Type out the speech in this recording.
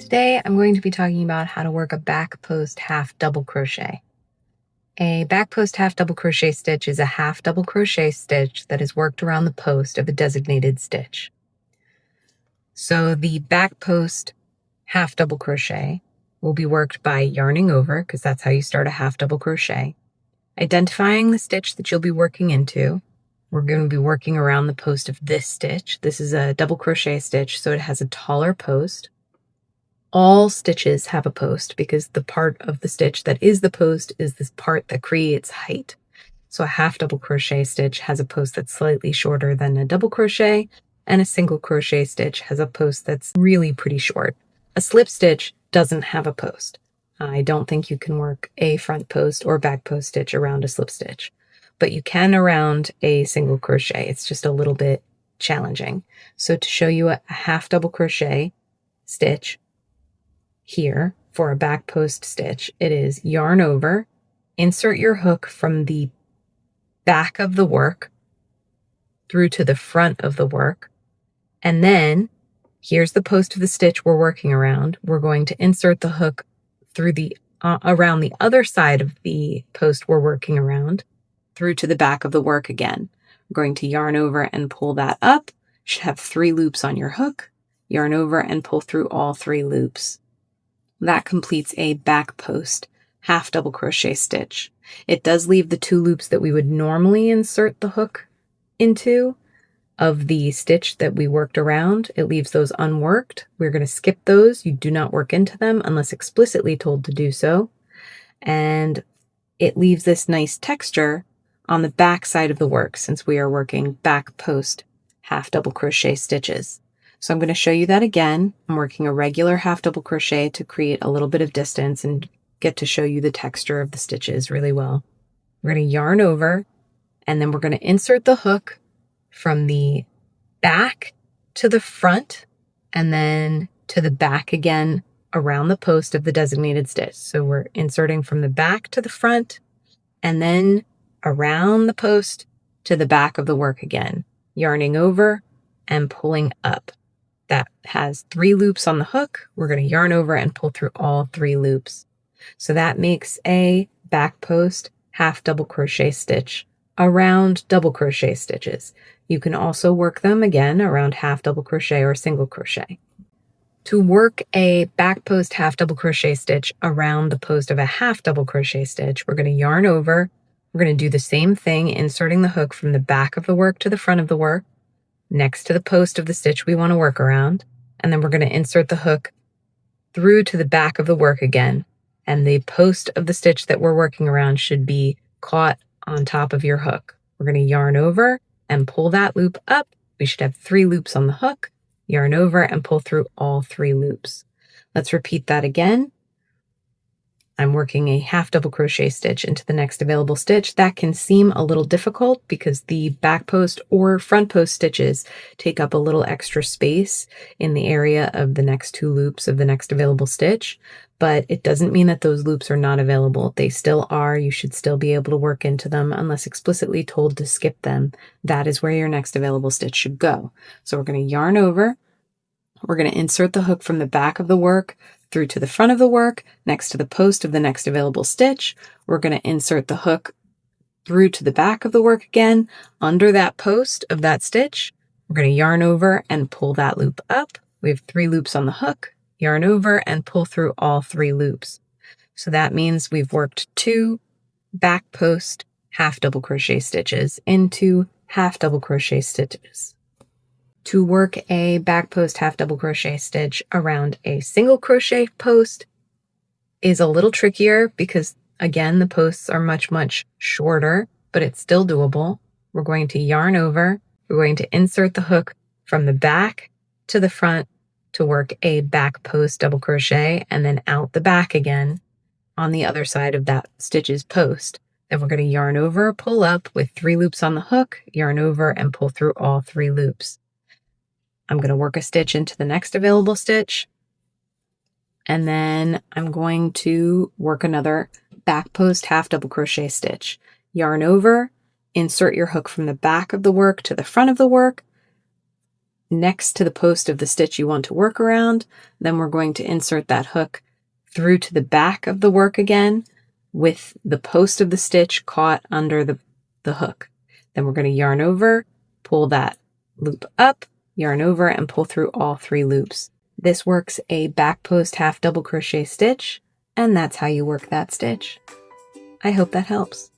Today I'm going to be talking about how to work a back post half double crochet. A back post half double crochet stitch is a half double crochet stitch that is worked around the post of a designated stitch. So the back post half double crochet will be worked by yarning over, because that's how you start a half double crochet, identifying the stitch that you'll be working into. We're going to be working around the post of this stitch. This is a double crochet stitch, so it has a taller post. All stitches have a post because the part of the stitch that is the post is this part that creates height. So a half double crochet stitch has a post that's slightly shorter than a double crochet, and a single crochet stitch has a post that's really pretty short. A slip stitch doesn't have a post. I don't think you can work a front post or back post stitch around a slip stitch, but you can around a single crochet. It's just a little bit challenging. So to show you a half double crochet stitch, here for a back post stitch, it is yarn over, insert your hook from the back of the work through to the front of the work, and then here's the post of the stitch we're working around. We're going to insert the hook through the around the other side of the post we're working around through to the back of the work again. We're going to yarn over and pull that up. You should have 3 loops on your hook. Yarn over and pull through all 3 loops. That completes a back post half double crochet stitch. It does leave the 2 loops that we would normally insert the hook into of the stitch that we worked around. It leaves those unworked. We're going to skip those. You do not work into them unless explicitly told to do so. And it leaves this nice texture on the back side of the work since we are working back post half double crochet stitches. So I'm going to show you that again. I'm working a regular half double crochet to create a little bit of distance and get to show you the texture of the stitches really well. We're going to yarn over, and then we're going to insert the hook from the back to the front and then to the back again around the post of the designated stitch. So we're inserting from the back to the front and then around the post to the back of the work again, yarning over and pulling up. That has 3 loops on the hook. We're going to yarn over and pull through all 3 loops. So that makes a back post half double crochet stitch around double crochet stitches. You can also work them again around half double crochet or single crochet. To work a back post half double crochet stitch around the post of a half double crochet stitch, we're going to yarn over. We're going to do the same thing, inserting the hook from the back of the work to the front of the work, next to the post of the stitch we want to work around, and then we're going to insert the hook through to the back of the work again, and the post of the stitch that we're working around should be caught on top of your hook. We're going to yarn over and pull that loop up. We should have 3 loops on the hook, yarn over and pull through all 3 loops. Let's repeat that again. I'm working a half double crochet stitch into the next available stitch. That can seem a little difficult because the back post or front post stitches take up a little extra space in the area of the next 2 loops of the next available stitch, but it doesn't mean that those loops are not available. They still are. You should still be able to work into them unless explicitly told to skip them. That is where your next available stitch should go. So we're going to yarn over. We're going to insert the hook from the back of the work through to the front of the work, next to the post of the next available stitch. We're going to insert the hook through to the back of the work again, under that post of that stitch. We're going to yarn over and pull that loop up. We have 3 loops on the hook, yarn over and pull through all 3 loops. So that means we've worked 2 back post half double crochet stitches into half double crochet stitches. To work a back post half double crochet stitch around a single crochet post is a little trickier because, again, the posts are much shorter, but it's still doable. We're going to yarn over. We're going to insert the hook from the back to the front to work a back post double crochet and then out the back again on the other side of that stitch's post. Then we're going to yarn over, pull up with 3 loops on the hook, yarn over and pull through all 3 loops. I'm going to work a stitch into the next available stitch, and then I'm going to work another back post half double crochet stitch. Yarn over, insert your hook from the back of the work to the front of the work, next to the post of the stitch you want to work around. Then we're going to insert that hook through to the back of the work again with the post of the stitch caught under the hook. Then we're going to yarn over, pull that loop up, yarn over, and pull through all 3 loops. This works a back post half double crochet stitch, and that's how you work that stitch. I hope that helps.